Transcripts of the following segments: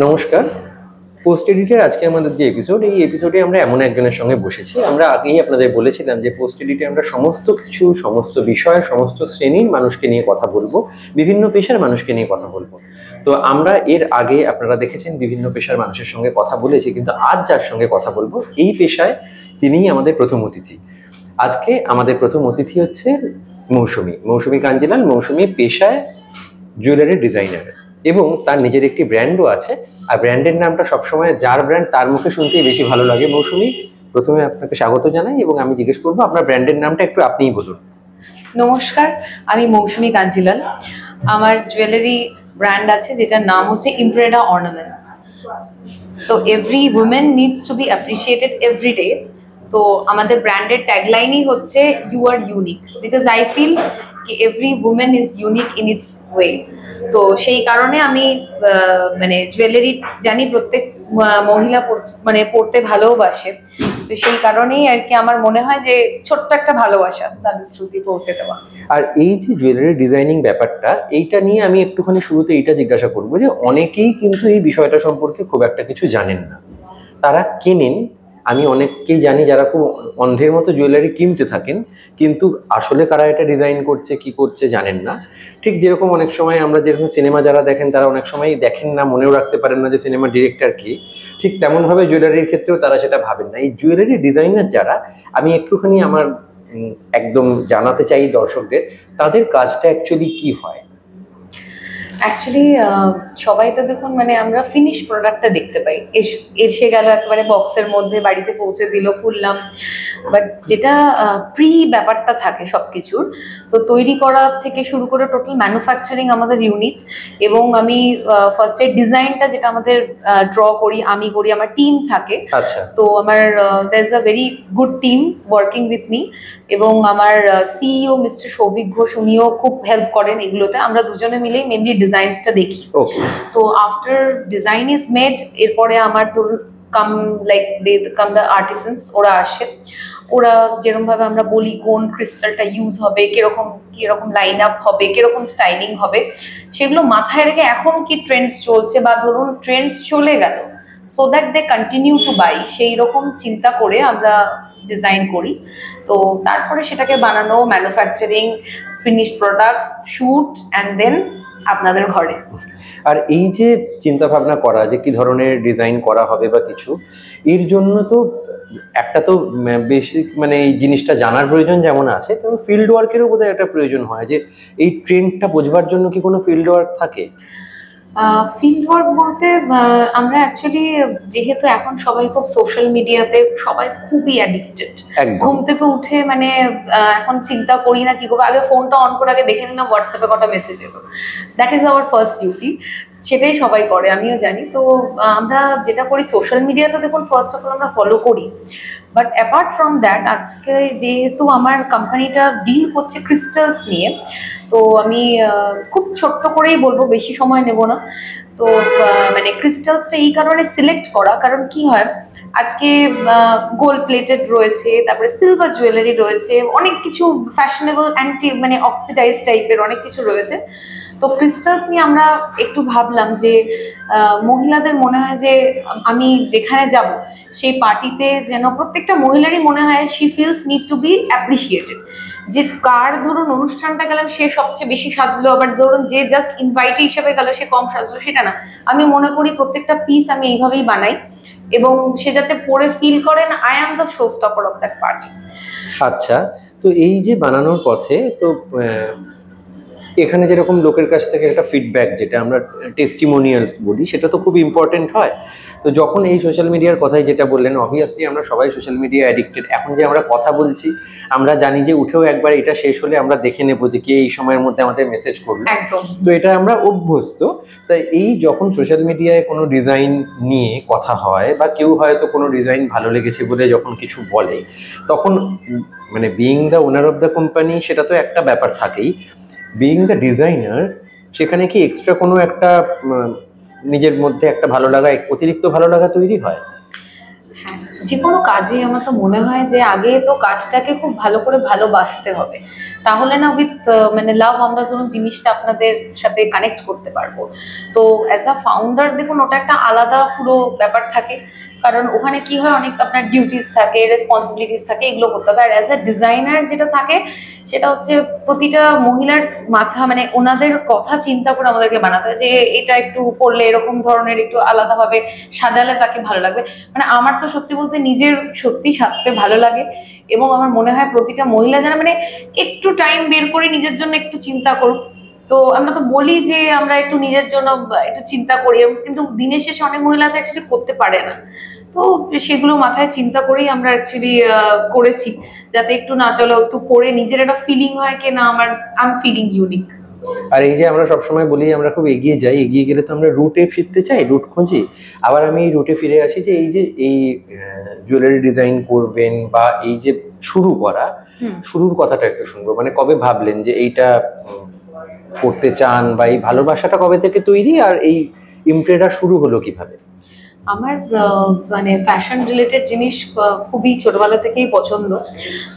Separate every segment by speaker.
Speaker 1: নমস্কার। পোস্ট এডিটের আজকে আমাদের যে এপিসোড, এই এপিসোডে আমরা এমন একজনের সঙ্গে বসেছি। আমরা আগেই আপনাদের বলেছিলাম যে পোস্ট এডিটে আমরা সমস্ত কিছু, সমস্ত বিষয়, সমস্ত শ্রেণীর মানুষকে নিয়ে কথা বলবো, বিভিন্ন পেশার মানুষকে নিয়ে কথা বলবো। তো আমরা এর আগে আপনারা দেখেছেন বিভিন্ন পেশার মানুষের সঙ্গে কথা বলেছি, কিন্তু আজ যার সঙ্গে কথা বলবো এই পেশায় তিনিই আমাদের প্রথম অতিথি। আজকে আমাদের প্রথম অতিথি হচ্ছে মৌসুমী কাঞ্জিলাল। মৌসুমী পেশায় জুয়েলারি ডিজাইনার এবং তার নিজের একটি ব্র্যান্ডও আছে। আর ব্র্যান্ডের নামটা সবসময় যার ব্র্যান্ড তার মুখে শুনতেই বেশি ভালো লাগে। মৌসুমী, প্রথমে আপনাকে স্বাগত জানাই এবং আমি জিজ্ঞেস করবো আপনার ব্র্যান্ডের নামটা একটু আপনিই বলুন।
Speaker 2: নমস্কার, আমি মৌসুমী কাঞ্জিলাল। আমার জুয়েলারি ব্র্যান্ড আছে যেটার নাম হচ্ছে ইমপ্রেডা অর্নামেন্টস। তো every women needs to be appreciated every day. তো আমাদের ব্র্যান্ডের ট্যাগলাইনই হচ্ছে you are unique, because I feel কি every women is unique in its way. তো সেই কারণে আমি মানে জুয়েলারি জানি প্রত্যেক মহিলা পড়তে ভালোবাসে। তো সেই কারণেই আর কি আমার মনে হয় যে ছোট্ট একটা ভালোবাসা তাদের শ্রুতি পৌঁছে দেওয়া।
Speaker 1: আর এই যে জুয়েলারি ডিজাইনিং ব্যাপারটা, এইটা নিয়ে আমি একটুখানি শুরুতে এইটা জিজ্ঞাসা করবো যে অনেকেই কিন্তু এই বিষয়টা সম্পর্কে খুব একটা কিছু জানেন না। তারা কেনেন, আমি অনেককেই জানি যারা খুব অন্ধের মতো জুয়েলারি কিনতে থাকেন, কিন্তু আসলে কারা এটা ডিজাইন করছে কি করছে জানেন না। ঠিক যেরকম অনেক সময় আমরা যেরকম সিনেমা যারা দেখেন তারা অনেক সময় দেখেন না, মনেও রাখতে পারেন না যে সিনেমা ডিরেক্টর কি, ঠিক তেমনভাবে জুয়েলারির ক্ষেত্রেও তারা সেটা ভাবেন না। এই জুয়েলারি ডিজাইনার যারা, আমি একটুখানি আমার একদম জানাতে চাই দর্শকদের, তাদের কাজটা অ্যাকচুয়ালি কি হয়।
Speaker 2: অ্যাকচুয়ালি সবাই তো দেখুন আমরা ফিনিশ প্রোডাক্টটা দেখতে পাই, এসে গেল একেবারে বক্সের মধ্যে, বাড়িতে পৌঁছে দিল, খুললাম। বাট যেটা প্রি ব্যাপারটা থাকে সব কিছুর, তো তৈরি করা থেকে শুরু করে টোটাল ম্যানুফ্যাকচারিং আমাদের ইউনিট। এবং আমি ফার্স্টে ডিজাইনটা যেটা আমাদের ড্র করি, আমি করি, আমার টিম থাকে।
Speaker 1: আচ্ছা।
Speaker 2: তো আমার there is a very good team working with me. এবং আমার সিইও মিস্টার সৌভিক ঘোষ, উনিও খুব হেল্প করেন এগুলোতে। আমরা দুজনে মিলেই মেনলি ডিজাইনসটা দেখি। তো আফটার ডিজাইন ইজ মেড, এরপরে আমার ধরুন কাম দ্য আর্টিসানস, ওরা আসে। ওরা যেরকম ভাবে আমরা বলি কোন ক্রিস্টালটা ইউজ হবে, কিরকম লাইন আপ হবে, কিরকম স্টাইলিং হবে, সেগুলো মাথায় রেখে এখন কি ট্রেন্ডস চলছে বা ধরুন ট্রেন্ডস চলে গেল, so that they continue to buy, সেই রকম চিন্তা করে আমরা ডিজাইন করি। তো তারপরে সেটাকে বানানো, manufacturing, finish product, shoot and then আপনাদের ঘরে।
Speaker 1: আর এই যে চিন্তা ভাবনা করা যে কি ধরনের ডিজাইন করা হবে বা কিছু, এর জন্য তো একটা তো বেসিক এই জিনিসটা জানার প্রয়োজন যেমন আছে, তেমন ফিল্ড ওয়ার্কেরও বোধহয় একটা প্রয়োজন হয়। যে এই ট্রেন্ডটা বোঝবার জন্য কি কোনো ফিল্ড ওয়ার্ক থাকে?
Speaker 2: ফিল্ড ওয়ার্ক বলতে আমরা অ্যাকচুয়ালি, যেহেতু এখন সবাই খুব সোশ্যাল মিডিয়াতে, সবাই খুবই অ্যাডিক্টেড। ঘুম থেকে উঠে এখন চিন্তা করি না কি করবো, আগে ফোনটা অন করে আগে দেখে নিলাম হোয়াটসঅ্যাপে কটা মেসেজ এলো। That is our first duty, সেটাই সবাই করে, আমিও জানি। তো আমরা যেটা করি সোশ্যাল মিডিয়াতে, দেখুন ফার্স্ট অফ অল আমরা ফলো করি। বাট অ্যাপার্ট ফ্রম দ্যাট, আজকে যেহেতু আমার কোম্পানিটা ডিল করছে ক্রিস্টালস নিয়ে, তো আমি খুব ছোট্ট করেই বলবো, বেশি সময় নেব না। তো ক্রিস্টালসটা এই কারণে সিলেক্ট করা, কারণ কি হয়, আজকে গোল্ড প্লেটেড রয়েছে, তারপরে সিলভার জুয়েলারি রয়েছে, অনেক কিছু ফ্যাশনেবল অ্যান্টি অক্সিডাইজ টাইপের অনেক কিছু রয়েছে। তো ক্রিস্টালস নিয়ে আমরা একটু ভাবলাম যে মহিলাদের মনে হয় যে আমি যেখানে যাব সেই পার্টিতে যেন প্রত্যেকটা মহিলারই মনে হয় she feels need to be appreciated. যে কার ধরুন অনুষ্ঠানটা গেলাম সে সবচেয়ে বেশি সাজলো, আবার ধরুন যে জাস্ট ইনভাইটি হিসেবে গেল সে কম সাজলো, সেটা না। আমি মনে করি প্রত্যেকটা পিস আমি এইভাবেই বানাই এবং সে যাতে পরে ফিল করেন I am the show stopper of that party.
Speaker 1: আচ্ছা, তো এই যে বানানোর পথে তো এখানে যেরকম লোকের কাছ থেকে একটা ফিডব্যাক, যেটা আমরা টেস্টিমোনিয়ালস বলি, সেটা তো খুব ইম্পর্টেন্ট হয়। তো যখন এই সোশ্যাল মিডিয়ার কথাই যেটা বললেন, অবভিয়াসলি আমরা সবাই সোশ্যাল মিডিয়া অ্যাডিক্টেড। এখন যে আমরা কথা বলছি, আমরা জানি যে উঠেও একবার এটা শেষ হলে আমরা দেখে নেবো যে কে এই সময়ের মধ্যে আমাদের মেসেজ করলো। তো এটা আমরা অভ্যস্ত। তাই এই যখন সোশ্যাল মিডিয়ায় কোনো ডিজাইন নিয়ে কথা হয় বা কেউ হয়তো কোনো ডিজাইন ভালো লেগেছে বলে যখন কিছু বলে, তখন being the owner of the company, সেটা তো একটা ব্যাপার থাকেই। বিইং দ্য ডিজাইনার, সেখানে কি এক্সট্রা কোনো একটা নিজের মধ্যে একটা ভালো লাগা, অতিরিক্ত ভালো লাগা তৈরি হয়?
Speaker 2: হ্যাঁ, যে কোনো কাজে আমার তো মনে হয় যে আগে তো কাজটাকে খুব ভালো করে ভালোবাসতে হবে। তাহলে না উইথ মানে লাভ আমরা ধরুন জিনিসটা আপনাদের সাথে কানেক্ট করতে পারবো। তো অ্যাজ আ ফাউন্ডার দেখুন ওটা একটা আলাদা পুরো ব্যাপার থাকে, কারণ ওখানে কি হয় অনেক আপনার ডিউটিস থাকে, রেসপন্সিবিলিটিস থাকে, এগুলো করতে হবে। আর অ্যাজ আ ডিজাইনার যেটা থাকে সেটা হচ্ছে প্রতিটা মহিলার মাথা মানে ওনাদের কথা চিন্তা করে আমাদেরকে বানাতে হয় যে এটা একটু করলে এরকম ধরনের একটু আলাদাভাবে সাজালে তাকে ভালো লাগবে। মানে আমার তো সত্যি বলতে নিজের সত্যি সাজতে ভালো লাগে, এবং আমার মনে হয় প্রতিটা মহিলা যেন মানে একটু টাইম বের করে নিজের জন্য একটু চিন্তা করুক। তো আমরা তো বলি যে আমরা একটু নিজের জন্য একটু চিন্তা করি, কিন্তু দিনের শেষে অনেক মহিলা আছে অ্যাকচুয়ালি করতে পারে না। তো সেগুলো মাথায় চিন্তা করেই আমরা অ্যাকচুয়ালি করেছি, যাতে একটু না চলো একটু পরে নিজের একটা ফিলিং হয় কি না আমার আই এম ফিলিং ইউনিক।
Speaker 1: আর এই যে আমরা সবসময় বলি আমরা খুব এগিয়ে যাই, এগিয়ে গেলে তো আমরা রুটে ফিরতে চাই, রুট খুঁজি। আবার আমি এই রুটে ফিরে আসি যে এই জুয়েলারি ডিজাইন করবেন বা এই যে শুরু করা, শুরুর কথাটা একটু শুনবো। মানে কবে ভাবলেন যে এইটা করতে চান, বা এই ভালোবাসাটা কবে থেকে তৈরি, আর এই ইমপ্রেটা শুরু হলো কিভাবে?
Speaker 2: আমার মানে ফ্যাশন রিলেটেড জিনিস খুবই ছোটবেলা থেকেই পছন্দ,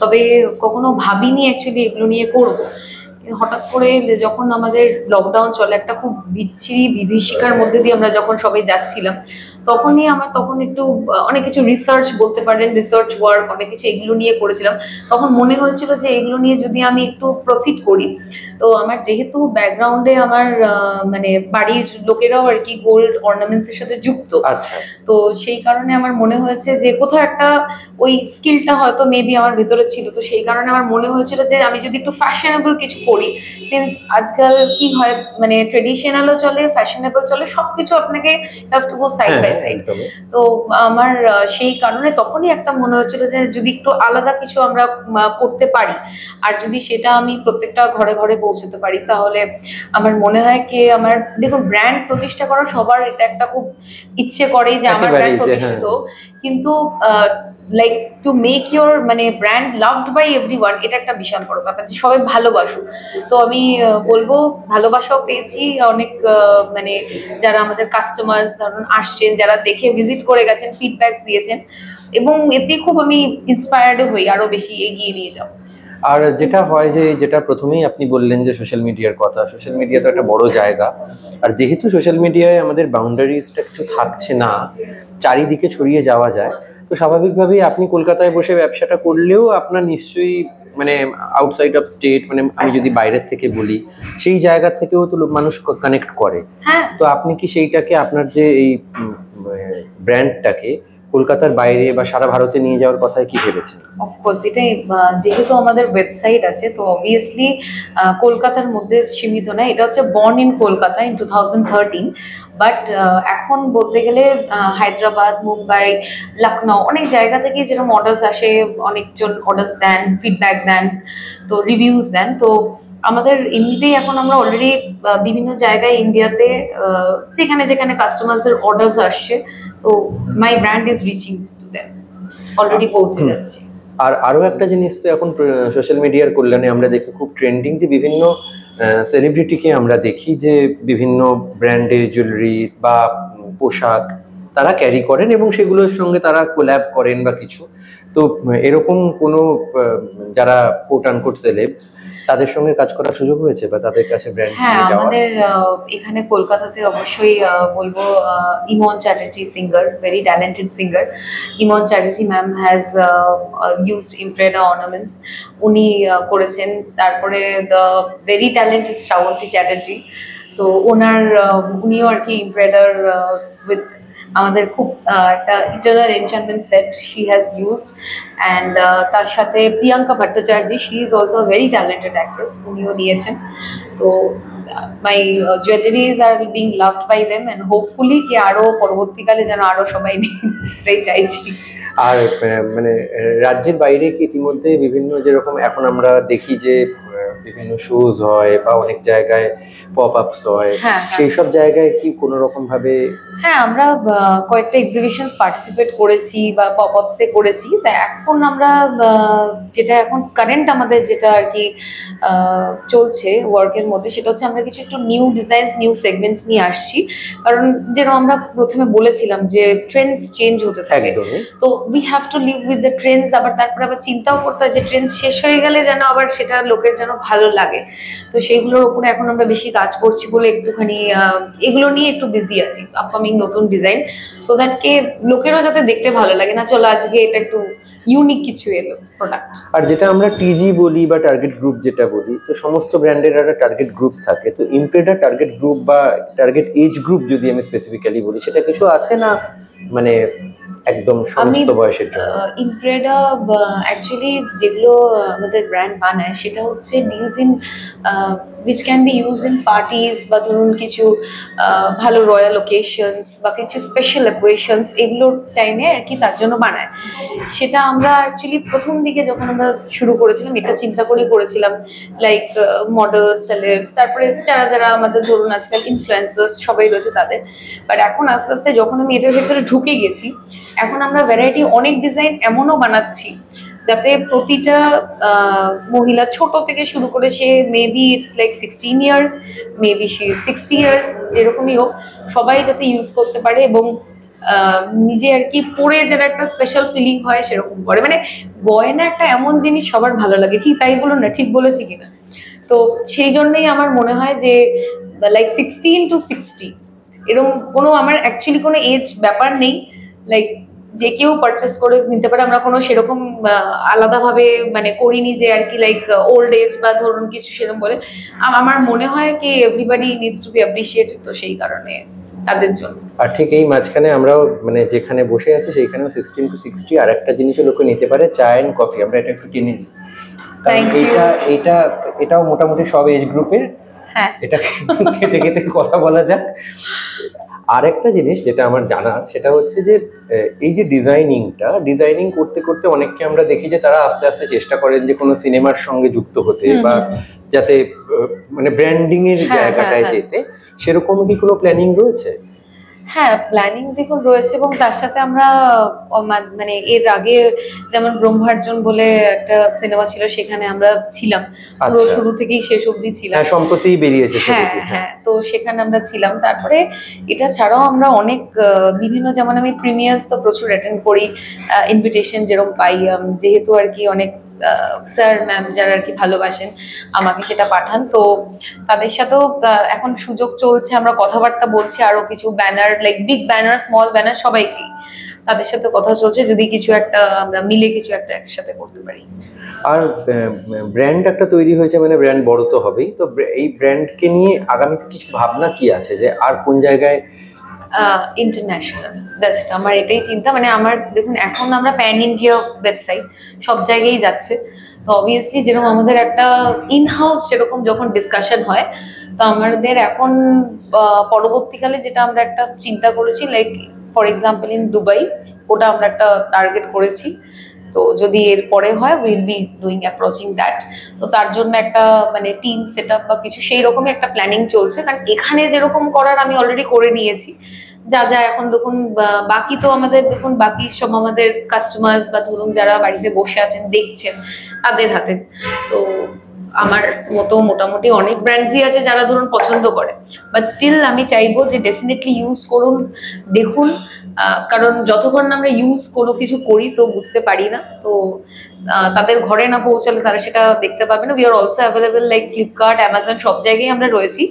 Speaker 2: তবে কখনো ভাবিনি অ্যাকচুয়ালি এগুলো নিয়ে করবো। হঠাৎ করে যখন আমাদের লকডাউন চলে, একটা খুব বিচ্ছিরি বিভীষিকার মধ্যে দিয়ে আমরা যখন সবাই যাচ্ছিলাম, তখনই আমার তখন একটু অনেক কিছু রিসার্চ বলতে পারেন, রিসার্চ ওয়ার্ক অনেক কিছু এগুলো নিয়ে করেছিলাম। তখন মনে হয়েছিল যে এগুলো নিয়ে যদি আমি একটু প্রসিড করি। তো আমার যেহেতু ব্যাকগ্রাউন্ডে আমার মানে বাড়ির লোকেরাও আর কি গোল্ড অর্নামেন্টস এর সাথে যুক্ত,
Speaker 1: আচ্ছা,
Speaker 2: তো সেই কারণে আমার মনে হয়েছে যে কোথাও একটা ওই স্কিলটা হয়তো মেবি আমার ভেতরে ছিল। তো সেই কারণে আমার মনে হয়েছিল যে আমি যদি একটু ফ্যাশনেবল কিছু করি, সিন্স আজকাল কি হয় মানে ট্রেডিশনালও চলে, ফ্যাশনেবল চলে, সবকিছু আপনাকে have to go side by side. তো আমার সেই কারণে তখনই একটা মনে হচ্ছিল যে যদি একটু আলাদা কিছু আমরা করতে পারি, আর যদি সেটা আমি প্রত্যেকটা ঘরে ঘরে পৌঁছতে পারি, তাহলে আমার মনে হয় কি আমার দেখুন ব্র্যান্ড প্রতিষ্ঠা করা সবার এটা একটা খুব ইচ্ছে করে যে আমার ব্র্যান্ড প্রতিষ্ঠিত, কিন্তু লাইক টু মেক ইউর মানে ব্র্যান্ড লাভড বাই এভরিওয়ান, এটা একটা বিশাল বড় ব্যাপার যে সবাই ভালোবাসুক। তো আমি বলবো ভালোবাসাও পেয়েছি অনেক, মানে যারা আমাদের কাস্টমার্স ধরুন আসছেন, যারা দেখে ভিজিট করে গেছেন, ফিডব্যাকস দিয়েছেন, এবং এতে খুব আমি ইন্সপায়ার্ড হই আরো বেশি এগিয়ে নিয়ে যাও।
Speaker 1: আর যেটা হয় যে যেটা প্রথমেই আপনি বললেন যে সোশ্যাল মিডিয়ার কথা, সোশ্যাল মিডিয়া তো একটা বড় জায়গা, আর যেহেতু সোশ্যাল মিডিয়ায় আমাদের বাউন্ডারিজটা কিছু থাকছে না, চারিদিকে ছড়িয়ে যাওয়া যায়, তো স্বাভাবিকভাবেই আপনি কলকাতায় বসে ব্যবসাটা করলেও আপনার নিশ্চয়ই মানে আউটসাইড অফ স্টেট, মানে আমি যদি বাইরের থেকে বলি, সেই জায়গা থেকেও তো মানুষ কানেক্ট করে। তো আপনি কি সেইটাকে আপনার যে এই ব্র্যান্ডটাকে কলকাতার বাইরে বা সারা ভারতে নিয়ে যাওয়ার কথা কি ভেবেছেন?
Speaker 2: অফকোর্স এটাই, যেহেতু আমাদের ওয়েবসাইট আছে তো অবভিয়াসলি কলকাতার মধ্যে সীমিত না, এটা হচ্ছে born in Kolkata in 2013, but এখন বলতে গেলে হায়দ্রাবাদ, মুম্বাই, লখনৌ অনেক জায়গা থেকে যেরকম অর্ডার্স আসে, অনেকজন অর্ডার্স দেন, ফিডব্যাক দেন, তো রিভিউজ দেন। তো আমাদের এমনিতেই এখন আমরা অলরেডি বিভিন্ন জায়গায় ইন্ডিয়াতে যেখানে যেখানে কাস্টমার্সের অর্ডার্স আসছে, তো my brand is reaching to them, already পৌঁছে যাচ্ছে।
Speaker 1: আর আরো একটা জিনিস তো এখন সোশ্যাল মিডিয়ার কল্যাণে আমরা দেখি খুব ট্রেন্ডিং যে বিভিন্ন সেলিব্রিটিকে আমরা দেখি যে বিভিন্ন ব্র্যান্ডের জুয়েলারি বা পোশাক তারা ক্যারি করেন এবং সেগুলোর সঙ্গে তারা কোল্যাব করেন বা কিছু। তো এরকম কোনো যারা কোট আনকোট সেলেবস, তাদের সঙ্গে কাজ করার সুযোগ হয়েছে বা তাদের কাছে ব্র্যান্ড
Speaker 2: হ্যাঁ, আমাদের এখানে কলকাতাতে অবশ্যই বলবো Iman Chatterjee singer, very talented singer. Iman Chatterjee ma'am has used Impreda ornaments, উনি করেছেন। তারপরে the very talented Srabanti Chatterjee, তো ওনার উনিও আর কি ইমপ্রেডার উইথ আমাদের খুব একটা eternal enchantment set she has used. And তার সাথে Priyanka Bhattacharya, she is also very talented actress, উনিও নিয়েছেন। তো my jewelleries are being loved by them, and hopefully কি আরো পরবর্তীকালে যেন আরো সবাই নিতেই চাইছি।
Speaker 1: আর মানে রাজ্যের বাইরে কি ইতিমধ্যে বিভিন্ন যেরকম এখন আমরা দেখি যে বিভিন্ন শোজ হয় বা অনেক জায়গায় পপ আপস হয়, সেই সব জায়গায় কি কোনো রকম ভাবে?
Speaker 2: হ্যাঁ, আমরা কয়েকটা এক্সিবিশনস পার্টিসিপেট করেছি বা পপ আপসে করেছি। তা এখন আমরা যেটা এখন কারেন্ট আমাদের যেটা আর কি চলছে ওয়ার্কের মধ্যে, সেটা হচ্ছে আমরা কিছু একটু নিউ ডিজাইনস, নিউ সেগমেন্টস নিয়ে আসছি। কারণ যেন আমরা প্রথমে বলেছিলাম যে ট্রেন্ডস চেঞ্জ হতে থাকে, তো we have to live with the Trends. তারপরে আবার চিন্তাও করতে হয় যে ট্রেন্ডস শেষ হয়ে গেলে যেন আবার সেটা লোকের যেন ভালো লাগে। তো সেইগুলোর উপরে এখন আমরা বেশি কাজ করছি বলে একটুখানি এগুলো নিয়ে একটু বিজি আছি, আপকামিং নতুন ডিজাইন, সো দ্যাট কে লোকেরও যাতে দেখতে ভালো লাগে, না চলো আজকে এটা একটু ইউনিক কিছু এলো প্রোডাক্ট।
Speaker 1: আর যেটা আমরা টিজি বলি বা টার্গেট গ্রুপ যেটা বলি, তো সমস্ত ব্র্যান্ডের একটা টার্গেট গ্রুপ থাকে, তো ইমপ্রেডা টার্গেট গ্রুপ বা টার্গেট এজ গ্রুপ যদি আমি স্পেসিফিক্যালি বলি, সেটা কিছু আছে না মানে একদম সমস্ত বয়সের জন্য?
Speaker 2: ইমপ্রেডা অ্যাকচুয়ালি যেগুলো আমাদের ব্র্যান্ড বানায় সেটা হচ্ছে deals in which can be used in parties বা ধরুন কিছু ভালো রয়্যাল ওকেশনস বা কিছু স্পেশাল অকেশনস, এগুলোর টাইমে আর কি তার জন্য বানায়। সেটা আমরা অ্যাকচুয়ালি প্রথম দিকে যখন আমরা শুরু করেছিলাম এটা চিন্তা করে করেছিলাম লাইক মডেলস, সেলেবস, তারপরে যারা যারা আমাদের ধরুন আজকাল ইনফ্লুয়েন্সার্স সবাই রয়েছে তাদের। বাট এখন আস্তে আস্তে যখন আমি এটার ভেতরে ঢুকে গেছি, এখন আমরা ভ্যারাইটি অনেক ডিজাইন এমনও বানাচ্ছি যাতে প্রতিটা মহিলা ছোট থেকে শুরু করে, say maybe it's like 16 years, maybe say 60 years, যেরকমই হোক সবাই যাতে ইউজ করতে পারে এবং নিজে আর কি পরে যেন একটা স্পেশাল ফিলিং হয় সেরকম করে। মানে গয়না একটা এমন জিনিস সবার ভালো লাগে, কি তাই বলুন না, ঠিক বলেছি কিনা? তো সেই জন্যই আমার মনে হয় যে লাইক 16 to 60 এরকম কোনো আমার অ্যাকচুয়ালি কোনো এজ ব্যাপার নেই, লাইক যে কেউ পারচেস করে নিতে পারে। আমরা কোনো সেরকম আলাদাভাবে মানে করিনি যে আর কি লাইক ওল্ড এজ বা ধরুন কিছু সেরকম বলে। আমার মনে হয় কি everybody needs to be appreciated, তো সেই কারণে তাদের জন্য।
Speaker 1: আর ঠিক এই মাঝখানে আমরাও মানে যেখানে বসে আছি সেইখানেও 16 to 60 আর একটা জিনিসও লোকে নিতে পারে, চা এন্ড কফি। আমরা এটা একটু কিনে নিই, কারণ এটাও মোটামুটি সব এজ গ্রুপের।
Speaker 2: হ্যাঁ,
Speaker 1: এটা খেতে খেতে কথা বলা যাক। আরেকটা জিনিস যেটা আমার জানা, সেটা হচ্ছে যে এই যে ডিজাইনিং করতে করতে অনেককে আমরা দেখি যে তারা আস্তে আস্তে চেষ্টা করেন যে কোনো সিনেমার সঙ্গে যুক্ত হতে বা যাতে মানে ব্র্যান্ডিং এর জায়গাটায় যেতে। সেরকম কি কোনো প্ল্যানিং রয়েছে?
Speaker 2: হ্যাঁ, প্ল্যানিং দেখুন রয়েছে, এবং তার সাথে আমরা মানে এর আগে যেমন ব্রহ্মার্জন বলে একটা সিনেমা ছিল, সেখানে আমরা ছিলাম পুরো শুরু থেকেই শেষ অবধি ছিলাম।
Speaker 1: হ্যাঁ, সম্প্রতি বেরিয়েছে ছবিটি।
Speaker 2: হ্যাঁ, তো সেখানে আমরা ছিলাম। তারপরে এটা ছাড়াও আমরা অনেক বিভিন্ন, যেমন আমি প্রিমিয়ার্স তো প্রচুর অ্যাটেন্ড করি, ইনভিটেশন যেরকম পাই, যেহেতু আর কি অনেক স্যার ম্যাম যারা আর কি ভালোবাসেন আমাকে সেটা পাঠান, তো তাদের সাথেও এখন সুযোগ চলছে, আমরা কথাবার্তা বলছি আরো কিছু banner, like big banner, small banner, সবাইকে তাদের সাথে কথা চলছে যদি কিছু একটা আমরা মিলে কিছু একটা একসাথে করতে পারি।
Speaker 1: আর ব্র্যান্ড একটা তৈরি হয়েছে মানে ব্র্যান্ড বড় তো হবেই, তো এই ব্র্যান্ডকে নিয়ে আগামীতে কিছু ভাবনা কি আছে যে আর কোন জায়গায়?
Speaker 2: ইন্টারন্যাশনাল, জাস্ট আমার এটাই চিন্তা। মানে আমার দেখুন এখন আমরা প্যান ইন্ডিয়া ওয়েবসাইট সব জায়গায় যাচ্ছে, তো অবভিয়াসলি যেরকম আমাদের একটা ইন হাউস যেরকম যখন ডিসকাশন হয়, তো আমাদের এখন পরবর্তীকালে যেটা আমরা একটা চিন্তা করেছি, like for example in Dubai, ওটা আমরা একটা টার্গেট করেছি। তো যদি এর পরে হয় will be doing approaching that. তো তার জন্য একটা মানে টিম সেট আপ বা কিছু সেই রকমই একটা প্ল্যানিং চলছে, কারণ এখানে যেরকম করার আমি অলরেডি করে নিয়েছি। যা যা এখন দেখুন বাকি, তো আমাদের দেখুন বাকি সব আমাদের কাস্টমার্স বা ধরুন যারা বাড়িতে বসে আছেন দেখছেন তাদের হাতে। তো আমার মতো মোটামুটি অনেক ব্র্যান্ডসই আছে যারা ধরুন পছন্দ করে, বাট স্টিল আমি চাইবো যে ডেফিনেটলি ইউজ করুন, দেখুন, কারণ যতক্ষণ আমরা ইউজ কোনো কিছু করি তো বুঝতে পারি না, তো তাদের ঘরে না পৌঁছালে তারা সেটা দেখতে পাবে না। We are also available like Flipkart, Amazon, সব জায়গায় আমরা রয়েছি।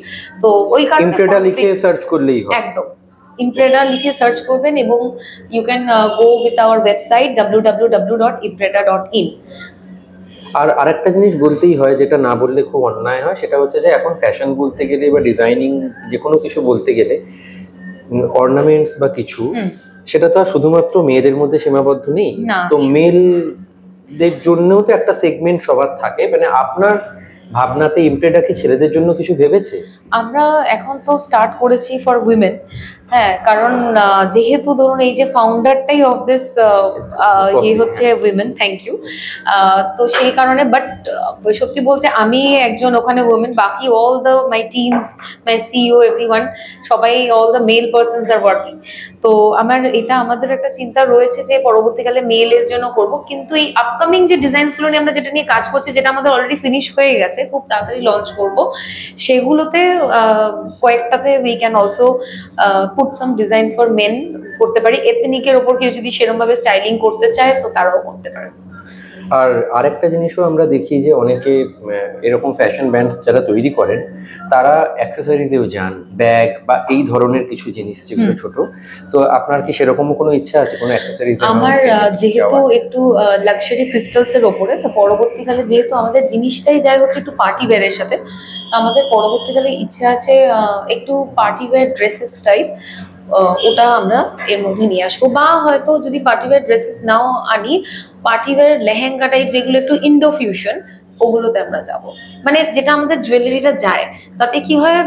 Speaker 2: তো ওই কারণে
Speaker 1: ইমপ্রেডা লিখে সার্চ করলেই হয়।
Speaker 2: একদম ইমপ্রেডা লিখে সার্চ করবেন এবং you can go with our website www.impreda.in।
Speaker 1: আর আরেকটা জিনিস বলতেই হয়, যেটা না বললে খুব অন্যায় হয়, সেটা হচ্ছে যে এখন ফ্যাশন বলতে গেলে বা ডিজাইনিং যে কোনো কিছু বলতে গেলে অর্নামেন্টস বা কিছু, সেটা তো আর শুধুমাত্র মেয়েদের মধ্যে সীমাবদ্ধ নেই। তো মেলদের জন্যও তো একটা সেগমেন্ট সবার থাকে। মানে আপনার ভাবনাতে ইমপ্রেডা কি ছেলেদের জন্য কিছু ভেবেছে?
Speaker 2: আমরা এখন তো স্টার্ট করেছি ফর উইমেন, হ্যাঁ, কারণ যেহেতু ধরুন এই যে ফাউন্ডারটাই অফ দিস হচ্ছে উইমেন, থ্যাংক ইউ। তো সেই কারণে, বাট সত্যি বলতে আমি একজন ওখানে উইমেন, বাকি all the my teams, my CEO, everyone, সবাই all the male persons are working. তো আমাদের একটা চিন্তা রয়েছে যে পরবর্তীকালে মেলের জন্য করব, কিন্তু এই আপকামিং যে ডিজাইনসগুলো নিয়ে আমরা যেটা নিয়ে কাজ করছি, যেটা আমাদের অলরেডি ফিনিশ হয়ে গেছে, খুব তাড়াতাড়ি লঞ্চ করব, সেগুলোতে কয়েকটাতে we can also put some designs for men করতে পারি। এথনিকের ওপর কেউ যদি সেরকম ভাবে স্টাইলিং করতে চায় তো তারাও করতে পারে।
Speaker 1: আর আরেকটা জিনিসও আমরা দেখি যে অনেকে এরকম ফ্যাশন ব্র্যান্ডস যারা তৈরি করেন তারা অ্যাক্সেসরিজেও যান, ব্যাগ বা এই ধরনের কিছু জিনিস যেগুলো ছোট। তো আপনার কি সেরকম কোনো ইচ্ছা আছে কোনো অ্যাক্সেসরিজ?
Speaker 2: আমার যেহেতু একটু লাক্সারি ক্রিস্টালস এর ওপরে, তো পরবর্তীকালে যেহেতু আমাদের জিনিসটাই যায় হচ্ছে একটু পার্টি ওয়্যারের সাথে, আমাদের পরবর্তীকালে ইচ্ছে আছে একটু পার্টি ওয়্যার ড্রেসেস টাইপ, ওটা আমরা এর মধ্যে নিয়ে আসবো। বা হয়তো যদি পার্টি ওয়্যার ড্রেসেস নাও আনি, পার্টি ওয়্যার লেহেঙ্গা টাইপ যেগুলো একটু ইন্ডো ফিউশন, ওগুলোতে আমরা যাব। মানে যেটা আমাদের জুয়েলারিটা যায়, তাতে কি হয়,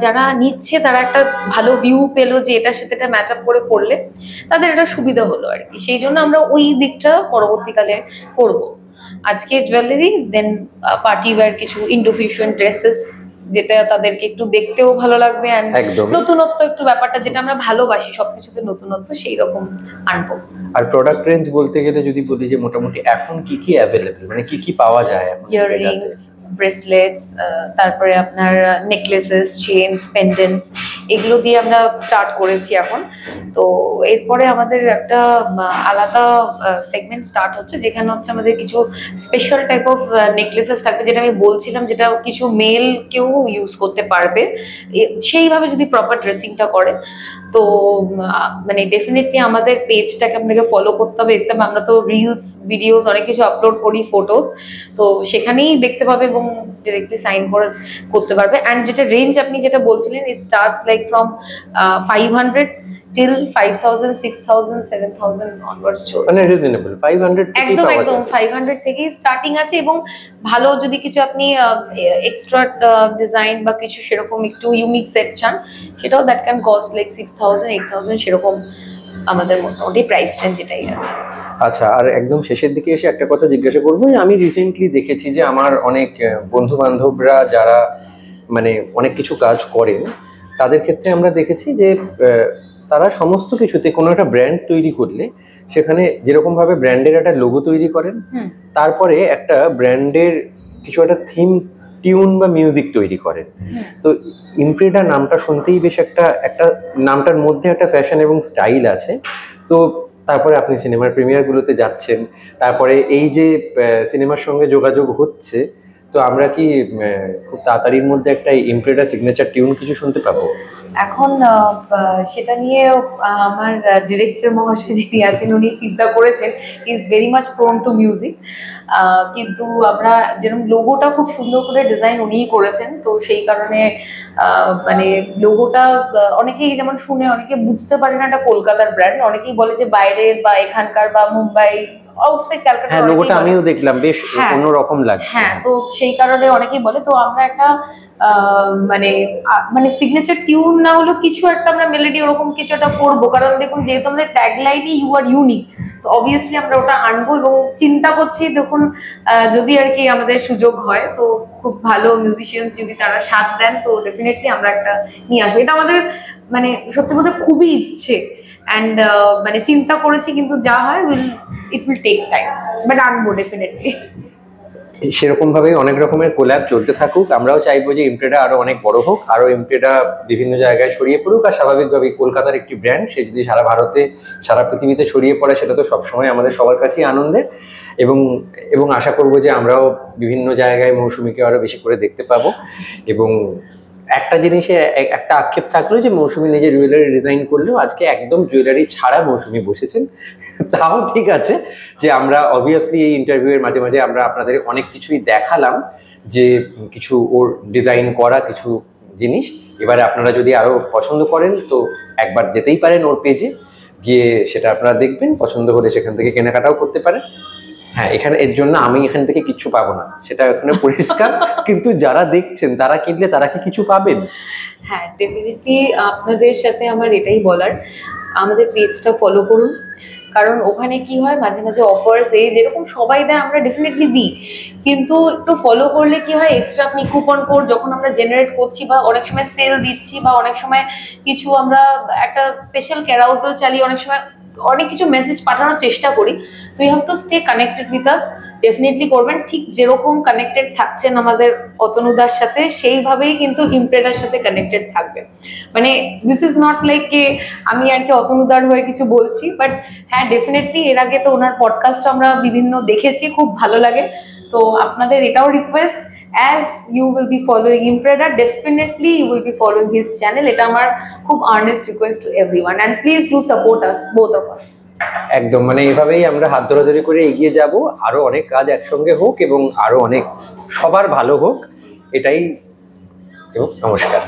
Speaker 2: যারা নিচ্ছে তারা একটা ভালো ভিউ পেলো যে এটার সাথে এটা ম্যাচ আপ করে পড়লে তাদের একটা সুবিধা হলো আর কি। সেই জন্য আমরা ওই দিকটা পরবর্তীকালে করব। আজকে জুয়েলারি, দেন পার্টি ওয়্যার কিছু ইন্ডো ফিউশন ড্রেসেস, যেটা তাদেরকে একটু দেখতেও ভালো লাগবে, এন্ড নতুনত্ব একটু ব্যাপারটা যেটা আমরা ভালোবাসি সবকিছুতে নতুনত্ব, সেই রকম আনবো।
Speaker 1: আর প্রোডাক্ট রেঞ্জ বলতে গেলে যদি বলি যে মোটামুটি এখন কি কি অ্যাভেলেবল, মানে কি কি পাওয়া যায় এখন?
Speaker 2: ইয়াররিংস, ব্রেসলেটস, তারপরে আপনার নেকলেসেস, চেইনস, পেন্ডেন্টস, এগুলো দিয়ে আমরা স্টার্ট করেছি এখন। তো এরপরে আমাদের একটা আলাদা সেগমেন্ট স্টার্ট হচ্ছে, যেখানে হচ্ছে আমাদের কিছু স্পেশাল টাইপ অফ নেকলেসেস থাকবে, যেটা আমি বলছিলাম, যেটা কিছু মেল কেউ ইউজ করতে পারবে সেইভাবে যদি প্রপার ড্রেসিংটা করে। তো মানে ডেফিনেটলি আমাদের পেজটাকে আপনাকে ফলো করতে হবে, দেখতে হবে। আমরা তো রিলস, ভিডিওস অনেক কিছু আপলোড করি, ফটোস, তো সেখানেই দেখতে পাবে এবং ডিরেক্টলি সাইন করে করতে পারবে। অ্যান্ড যেটা রেঞ্জ আপনি যেটা বলছিলেন, it starts like from 500 till 5000, 6000, 7000 onwards চলছে।
Speaker 1: মানে রিজনেবল 500 থেকে
Speaker 2: একদম একদম 500 থেকেই স্টার্টিং আছে। এবং ভালো যদি কিছু আপনি এক্সট্রা ডিজাইন বা কিছু সেরকম একটু ইউনিক সেট চান, সেটাও দ্যাট ক্যান কস্ট লাইক 6000, 8000, সেরকম আমাদের মোটামুটি প্রাইস রেঞ্জ এটাই আছে।
Speaker 1: আচ্ছা, আর একদম শেষের দিকে এসে একটা কথা জিজ্ঞাসা করবো, যে আমি রিসেন্টলি দেখেছি যে আমার অনেক বন্ধু বান্ধবরা যারা মানে অনেক কিছু কাজ করেন, তাদের ক্ষেত্রে আমরা দেখেছি যে তারা সমস্ত কিছুতে কোনো একটা ব্র্যান্ড তৈরি করলে সেখানে যেরকমভাবে ব্র্যান্ডের একটা লোগো তৈরি করেন, তারপরে একটা ব্র্যান্ডের কিছু একটা থিম, টিউন বা মিউজিক তৈরি করেন। তো ইমপ্রেডা নামটা শুনতেই বেশ একটা নামটার মধ্যে একটা ফ্যাশন এবং স্টাইল আছে। তো তারপরে আপনি সিনেমার প্রিমিয়ারগুলোতে যাচ্ছেন, তারপরে এই যে সিনেমার সঙ্গে যোগাযোগ হচ্ছে, তো আমরা কি খুব তাড়াতাড়ির মধ্যে একটা ইমপ্রেডা সিগনেচার টিউন কিছু শুনতে পাবো?
Speaker 2: এখন সেটা নিয়ে আমার ডিরেক্টর মহাশয় যিনি আছেন, উনি চিন্তা করেছেন, is very much prone to music. কিন্তু আমরা যেরকম লোগোটা খুব সুন্দর করে ডিজাইন উনিই করেছেন, তো সেই কারণে মানে লোগোটা অনেকেই যেমন শুনে অনেকে বুঝতে পারে না এটা কলকাতার ব্র্যান্ড, অনেকেই বলে যে বাইরের বা এখানকার বা মুম্বাই, আউটসাইড ক্যালকাটা।
Speaker 1: হ্যাঁ, লোগোটা আমিও দেখলাম, বেশ অন্যরকম লাগছে।
Speaker 2: হ্যাঁ, তো সেই কারণে অনেকেই বলে। তো আমরা একটা মানে সিগনেচার টিউন না হলেও কিছু একটা আমরা মেলোডি ওরকম কিছু একটা করবো, কারণ দেখুন যেহেতু আমাদের ট্যাগলাইনই ইউ আর ইউনিক, তো অবভিয়াসলি আমরা ওটা আনবো। এবং চিন্তা করছি, দেখুন যদি আর কি আমাদের সুযোগ হয়, তো খুব ভালো মিউজিশিয়ানস যদি তারা সাথ দেন, তো ডেফিনেটলি আমরা একটা নিয়ে আসবো। এটা আমাদের মানে সত্যি বলতে খুবই ইচ্ছে, অ্যান্ড মানে চিন্তা করেছি, কিন্তু যা হয় it will take time, but আনবো ডেফিনেটলি।
Speaker 1: সেরকম ভাবে অনেক রকমের কোল্যাব চলতে থাকুক। আমরাও চাইবো যে ইমপ্রেডা আরো অনেক বড় হোক, আরো ইমপ্রেডা বিভিন্ন জায়গায় ছড়িয়ে পড়ুক। আর স্বাভাবিকভাবেই কলকাতার একটি ব্র্যান্ড, সে যদি সারা ভারতে, সারা পৃথিবীতে ছড়িয়ে পড়ে, সেটা তো সবসময় আমাদের সবার কাছেই আনন্দের। এবং আশা করবো যে আমরাও বিভিন্ন জায়গায় মৌসুমীকে আরো বেশি করে দেখতে পাবো। এবং একটা জিনিসে একটা আক্ষেপ থাকলো যে মৌসুমী নিজে জুয়েলারি ডিজাইন করলেও আজকে একদম জুয়েলারি ছাড়া মৌসুমী বসেছেন। তাও ঠিক আছে, যে আমরা অবভিয়াসলি এই ইন্টারভিউয়ের মাঝে মাঝে আমরা আপনাদের অনেক কিছুই দেখালাম, যে কিছু ওর ডিজাইন করা কিছু জিনিস। এবারে আপনারা যদি আরও পছন্দ করেন, তো একবার যেতেই পারেন ওর পেজে গিয়ে, সেটা আপনারা দেখবেন, পছন্দ হলে সেখান থেকে কেনাকাটাও করতে পারেন। হ্যাঁ, এখানে এর জন্য আমি এখান থেকে কিছু পাবো না, সেটা এখানে পরিষ্কার। কিন্তু যারা দেখছেন তারা কিনলে তারা কি কিছু পাবেন?
Speaker 2: হ্যাঁ, ডেফিনেটলি আপনাদের সাথে আমার এটাই বলার, আমাদের পেজটা ফলো করুন, কারণ ওখানে কি হয় মাঝে মাঝে অফার্স এই যেরকম সবাই দেয় আমরা ডেফিনেটলি দিই, কিন্তু একটু ফলো করলে কি হয় এক্সট্রা আপনি কুপন কোড যখন আমরা জেনারেট করছি বা অনেক সময় সেল দিচ্ছি বা অনেক সময় কিছু আমরা একটা স্পেশাল ক্যারাউজেল চালিয়ে অনেক সময় অনেক কিছু মেসেজ পাঠানোর চেষ্টা করি। তো you have to stay connected with us, definitely করবেন। ঠিক যেরকম কানেক্টেড থাকছেন আমাদের অতনুদার সাথে, সেইভাবেই কিন্তু ইমপ্রেডার সাথে কানেক্টেড থাকবেন। মানে দিস ইজ নট লাইক কে আমি আর কি অতনুদার হয়ে কিছু বলছি, বাট হ্যাঁ ডেফিনেটলি এর আগে তো ওনার পডকাস্ট আমরা বিভিন্ন দেখেছি, খুব ভালো লাগে। তো আপনাদের এটাও request, as you will be following Impreda, definitely you will be following his channel. এটা আমার খুব earnest request to everyone, and please do support us, both of us.
Speaker 1: একদম, মানে এভাবেই আমরা হাত ধরাধরি করে এগিয়ে যাব, আরো অনেক কাজ একসঙ্গে হোক এবং আরো অনেক সবার ভালো হোক, এটাই। নমস্কার।